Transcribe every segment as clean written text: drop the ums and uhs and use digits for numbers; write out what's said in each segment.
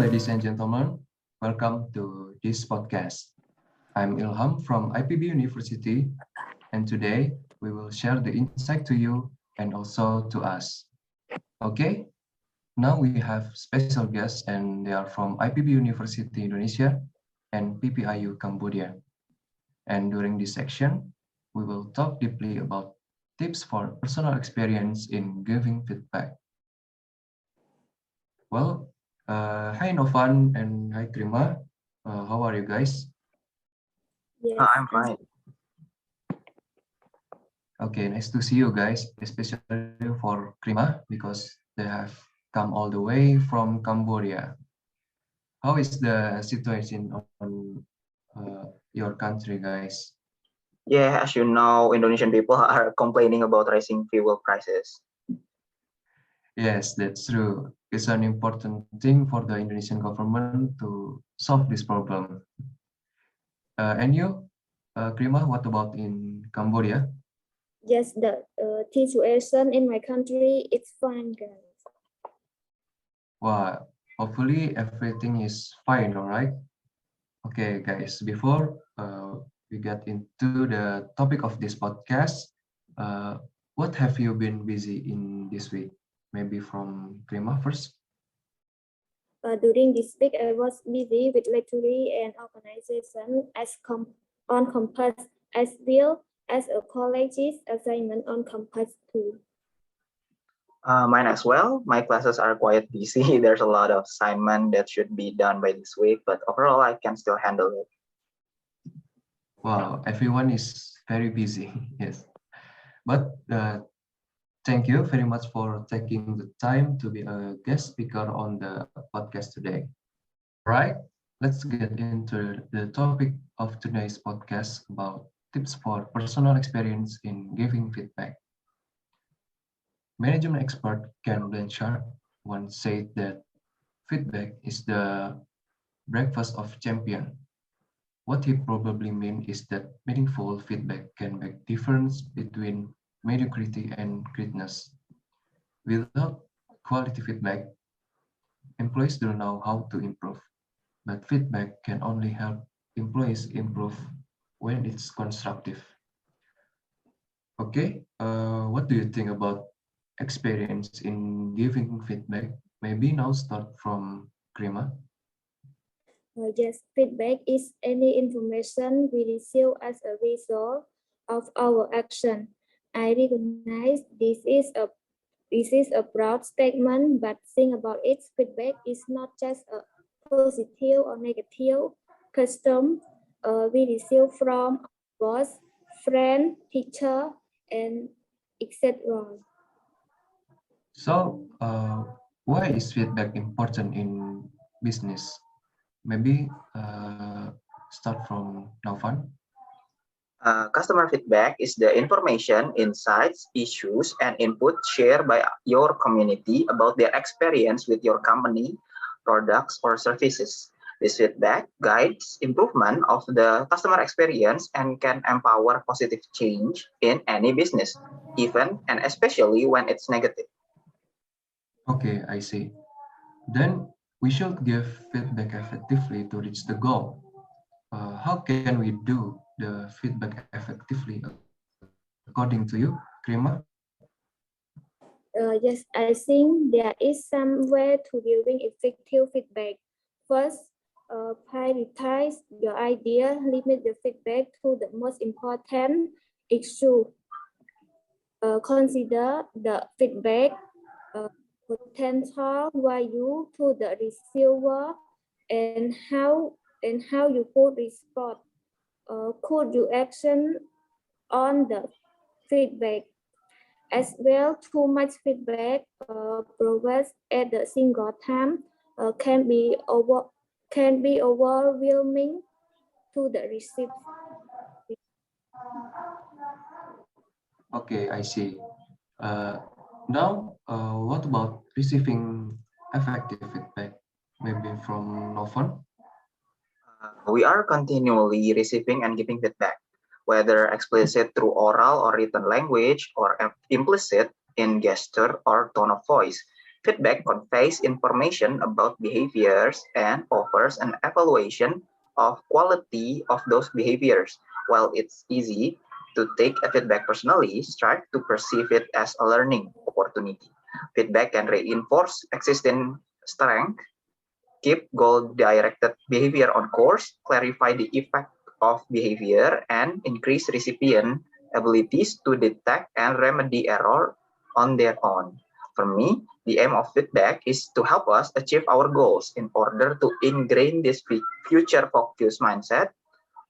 ladies and gentlemen. Welcome to this podcast. I'm Ilham from IPB University, and today we will share the insight to you and also to us. Okay, now we have special guests, and they are from IPB University Indonesia and PPIU Cambodia. And during this section, we will talk deeply about tips for personal experience in giving feedback. Well, hi Novan and hi Krima. How are you guys? Yes, I'm fine. Okay, nice to see you guys, especially for Krima because they have come all the way from Cambodia. How is the situation on your country, guys? Yeah, as you know, Indonesian people are complaining about rising fuel prices. Yes, that's true. It's an important thing for the Indonesian government to solve this problem. And you, Krima, what about in Cambodia? yes, the situation in my country is fine, guys. Well, hopefully everything is fine, all right? Okay, guys, before we get into the topic of this podcast, uh, what have you been busy in this week? Maybe from Krima first? During this week, I was busy with lecturing and organization on campus as well as a college's assignment on campus too. Mine as well. My classes are quite busy. There's a lot of assignment that should be done by this week, but overall, I can still handle it. Wow, everyone is very busy, yes. But thank you very much for taking the time to be a guest speaker on the podcast today. All right, let's get into the topic of today's podcast about tips for personal experience in giving feedback. Management expert Ken Blanchard once said that feedback is the breakfast of champion. What he probably meant is that meaningful feedback can make difference between mediocrity and greatness. Without quality feedback, employees don't know how to improve. But feedback can only help employees improve when it's constructive. Okay, what do you think about experience in giving feedback? Maybe now start from Krima. Yes, feedback is any information we receive as a result of our action. I recognize this is a broad statement, but think about it. Feedback is not just a positive or negative custom we receive from boss, friend, teacher, and etc. So, why is feedback important in business? Maybe start from Naufan. Customer feedback is the information, insights, issues, and input shared by your community about their experience with your company, products, or services. This feedback guides improvement of the customer experience and can empower positive change in any business, even and especially when it's negative. Okay, I see. Then we should give feedback effectively to reach the goal. How can we do the feedback effectively according to you, Krima? Yes, I think there is some way to giving effective feedback. First, prioritize your idea, limit the feedback to the most important issue. Consider the feedback potential value to the receiver and how you could respond. Could you action on the feedback? As well, too much feedback provided at the single time can be overwhelming to the receiver. Okay, I see. Now, what about receiving effective feedback? Maybe from Novan? We are continually receiving and giving feedback, whether explicit through oral or written language or implicit in gesture or tone of voice. Feedback conveys information about behaviors and offers an evaluation of quality of those behaviors. While it's easy to take a feedback personally, strive to perceive it as a learning opportunity. Feedback can reinforce existing strength, keep goal-directed behavior on course, clarify the effect of behavior, and increase recipient abilities to detect and remedy error on their own. For me, the aim of feedback is to help us achieve our goals in order to ingrain this future-focused mindset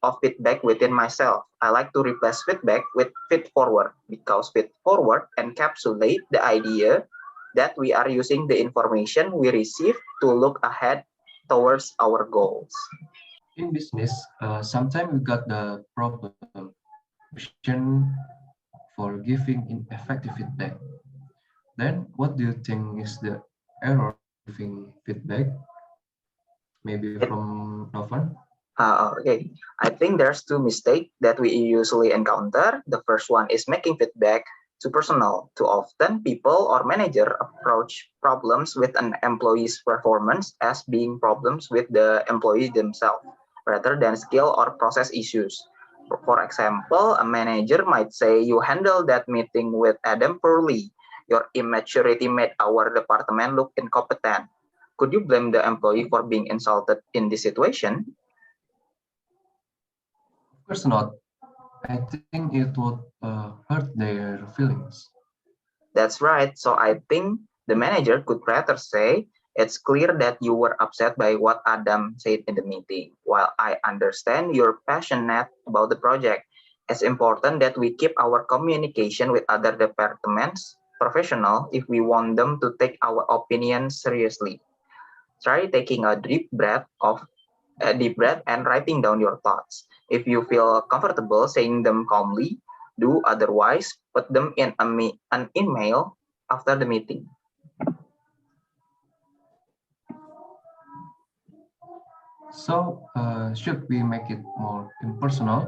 of feedback within myself. I like to replace feedback with feed forward because feed forward encapsulate the idea that we are using the information we receive to look ahead towards our goals. In business, sometimes we got the problem, question for giving ineffective feedback. Then what do you think is the error giving feedback? Maybe from Novan? Okay, I think there's two mistakes that we usually encounter. The first one is making feedback too personal. Too often, people or manager approach problems with an employee's performance as being problems with the employee themselves, rather than skill or process issues. For example, a manager might say, "You handled that meeting with Adam poorly. Your immaturity made our department look incompetent." Could you blame the employee for being insulted in this situation? Of course not. I think it would hurt their feelings. That's right. So I think the manager could rather say, "It's clear that you were upset by what Adam said in the meeting. While I understand you're passionate about the project, it's important that we keep our communication with other departments professional if we want them to take our opinion seriously. Try taking a deep breath and writing down your thoughts. If you feel comfortable saying them calmly, do otherwise, put them in an email after the meeting. So, should we make it more impersonal?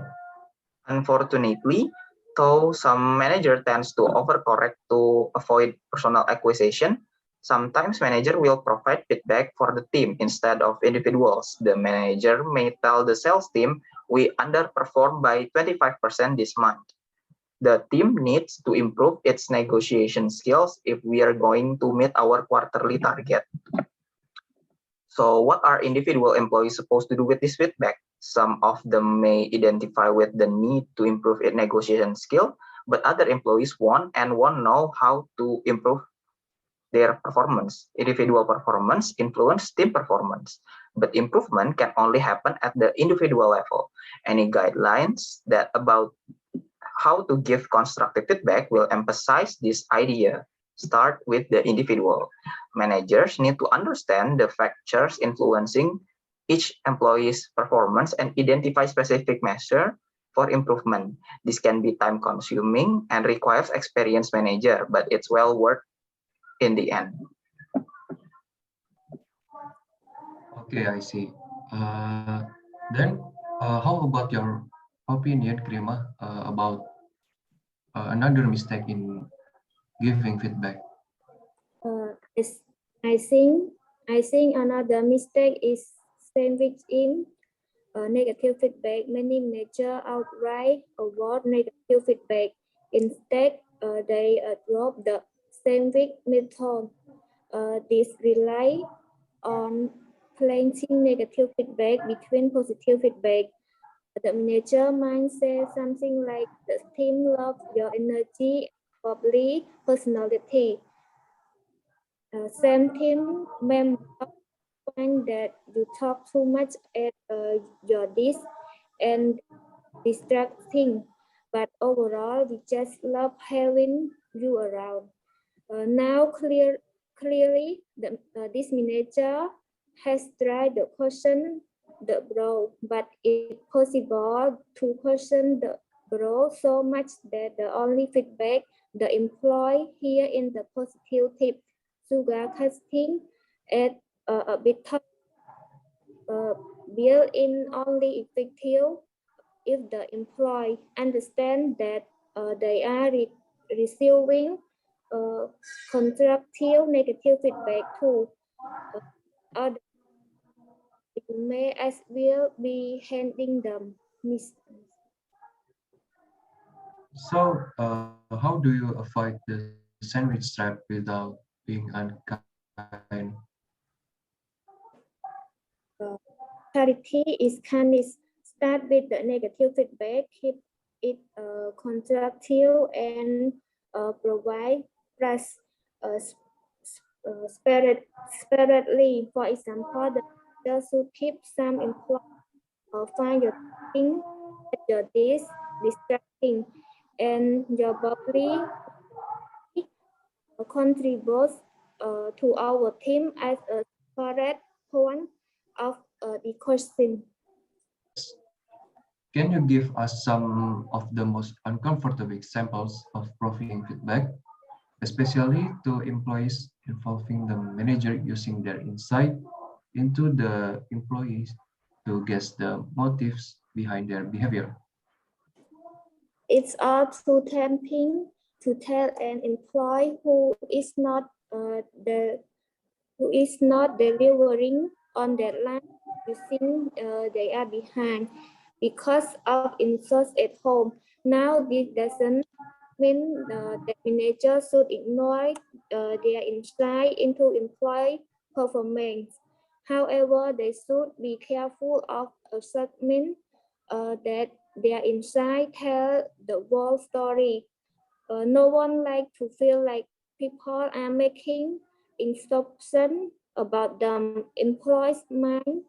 Unfortunately, though some manager tends to overcorrect to avoid personal acquisition, sometimes manager will provide feedback for the team instead of individuals. The manager may tell the sales team, "We underperformed by 25% this month. The team needs to improve its negotiation skills if we are going to meet our quarterly target." So what are individual employees supposed to do with this feedback? Some of them may identify with the need to improve its negotiation skill, but other employees won't know how to improve their performance. Individual performance influence team performance, but improvement can only happen at the individual level. Any guidelines that about how to give constructive feedback will emphasize this idea. Start with the individual. Managers need to understand the factors influencing each employee's performance and identify specific measures for improvement. This can be time consuming and requires experienced manager, but it's well worth in the end. Okay, I see. Then, how about your opinion, Krima, about another mistake in giving feedback? Yes, I think I think another mistake is sandwiching negative feedback. Many managers outright avoid negative feedback. Instead, they drop the sandwich method. This rely on planting negative feedback between positive feedback. The manager might say something like, "The team loves your energy, probably personality." Same team member find that you talk too much at your desk and distracting, but overall we just love having you around. Clearly, this manager has tried to question the bro, but it's possible to question the bro so much that the only feedback the employee hear in the positive tip, sugar casting at a bit built in only effective if the employee understand that they are receiving constructive negative feedback too. Other you may as well be handing them. So, how do you avoid the sandwich trap without being unkind? Clarity is kindness. Start with the negative feedback, keep it constructive, and provide praise sparingly. For example, the leader should keep some employees find your thing at your desk distracting, and your body contributes to our team as a correct point of the question. Yes. Can you give us some of the most uncomfortable examples of providing feedback, especially to employees involving the manager using their insight into the employees to guess the motives behind their behavior? It's all too tempting to tell an employee who is not delivering on deadline. You think they are behind because of insults at home. Now this doesn't mean that manager should ignore their insight into employee performance. However, they should be careful of assessment that their insight tell the whole story. No one like to feel like people are making assumptions about them. Employees mind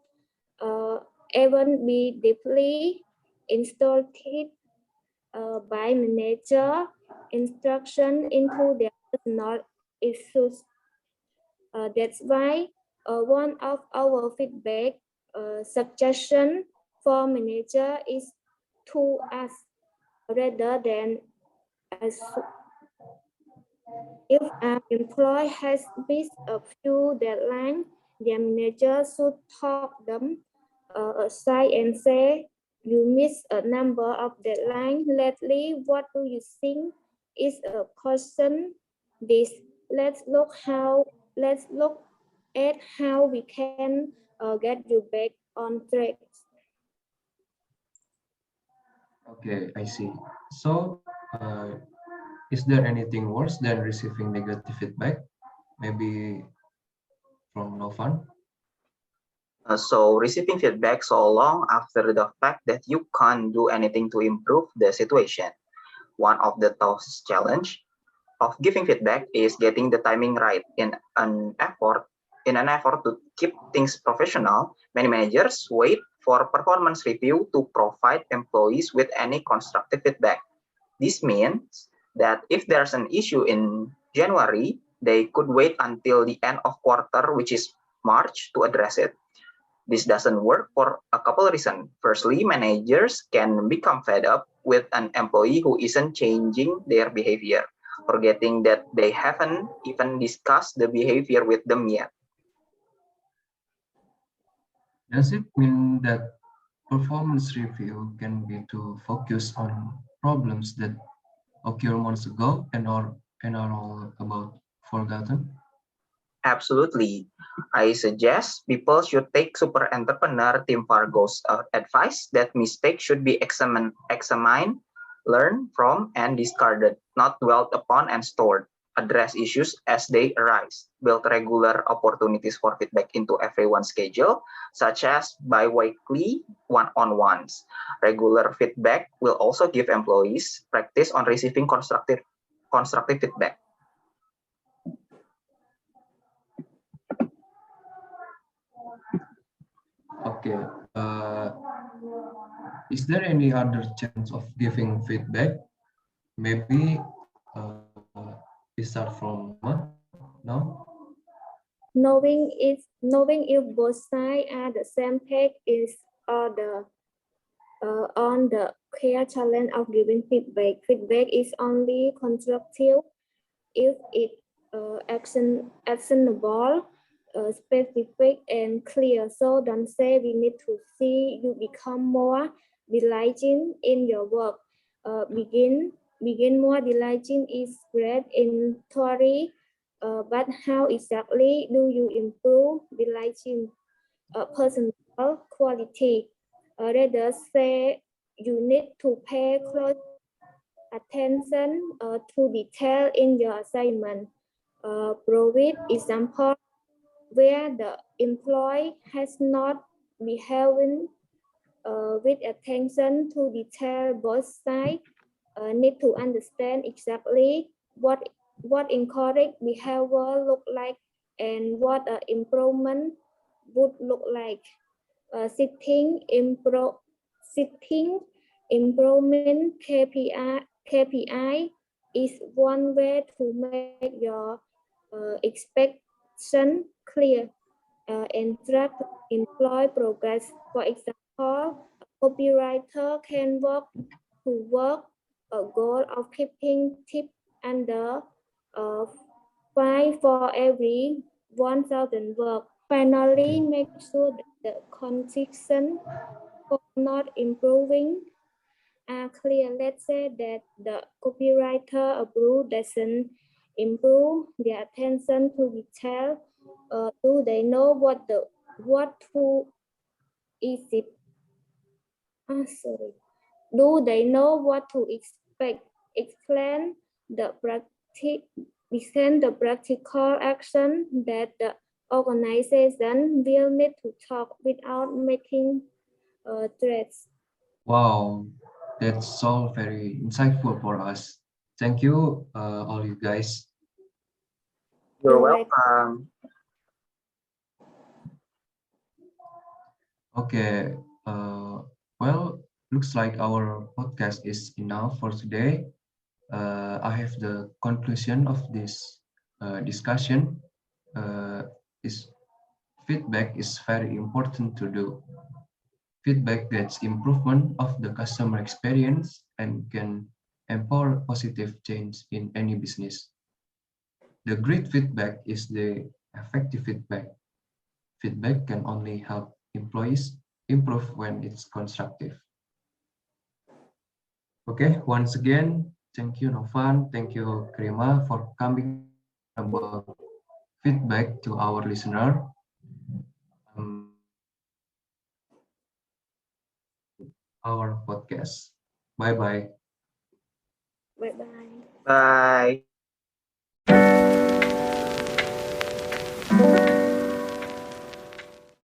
uh, even be deeply instructed by manager instruction into their personal issues. That's why one of our feedback suggestion for manager is to ask rather than assume. If an employee has missed a few deadlines, their manager should talk them aside and say, "You missed a number of deadlines lately. What do you think is a caution this? Let's look at how we can get you back on track." Okay, I see. So, is there anything worse than receiving negative feedback? Maybe from Novan? So receiving feedback so long after the fact that you can't do anything to improve the situation. One of the toughest challenge of giving feedback is getting the timing right in an effort to keep things professional. Many managers wait for performance review to provide employees with any constructive feedback. This means that if there's an issue in January, they could wait until the end of quarter, which is March, to address it. This doesn't work for a couple of reasons. Firstly, managers can become fed up with an employee who isn't changing their behavior, forgetting that they haven't even discussed the behavior with them yet. Does it mean that performance review can be to focus on problems that occurred months ago and are all about forgotten? Absolutely. I suggest people should take super entrepreneur Tim Fargo's advice that mistakes should be examined, learned from, and discarded, not dwelt upon and stored. Address issues as they arise. Build regular opportunities for feedback into everyone's schedule, such as bi-weekly one-on-ones. Regular feedback will also give employees practice on receiving constructive feedback. Okay. Is there any other chance of giving feedback? Maybe we start from Nova now. Knowing if both sides are the same page is on the clear challenge of giving feedback. Feedback is only constructive if it actionable, specific, and clear. So don't say we need to see you become more diligent in your work. Begin begin more delighting is great in theory, but how exactly do you improve delighting personal quality? Rather say you need to pay close attention to detail in your assignment. Provide example where the employee has not behaving with attention to detail. Both sides need to understand exactly what incorrect behavior look like and what improvement would look like. Setting improvement KPI is one way to make your expectation clear and track employee progress. For example, a copywriter can work a goal of keeping tip under uh, 5 for every 1,000 work. Finally, make sure that the conditions for not improving are clear. Let's say that the copywriter approval doesn't improve their attention to detail. Do they know what to is it? Sorry. Do they know what to expect? Explain the practical action that the organization will need to talk without making threats. Wow, that's all very insightful for us. Thank you, all you guys. You're You're welcome. welcome. Okay, well, looks like our podcast is enough for today. I have the conclusion of this discussion. Is feedback is very important to do. Feedback gets improvement of the customer experience and can empower positive change in any business. The great feedback is the effective feedback. Feedback can only help employees improve when it's constructive. Okay, once again, thank you Novan, thank you Krima for coming about feedback to our listener. Our podcast. Bye bye. Bye bye. Bye.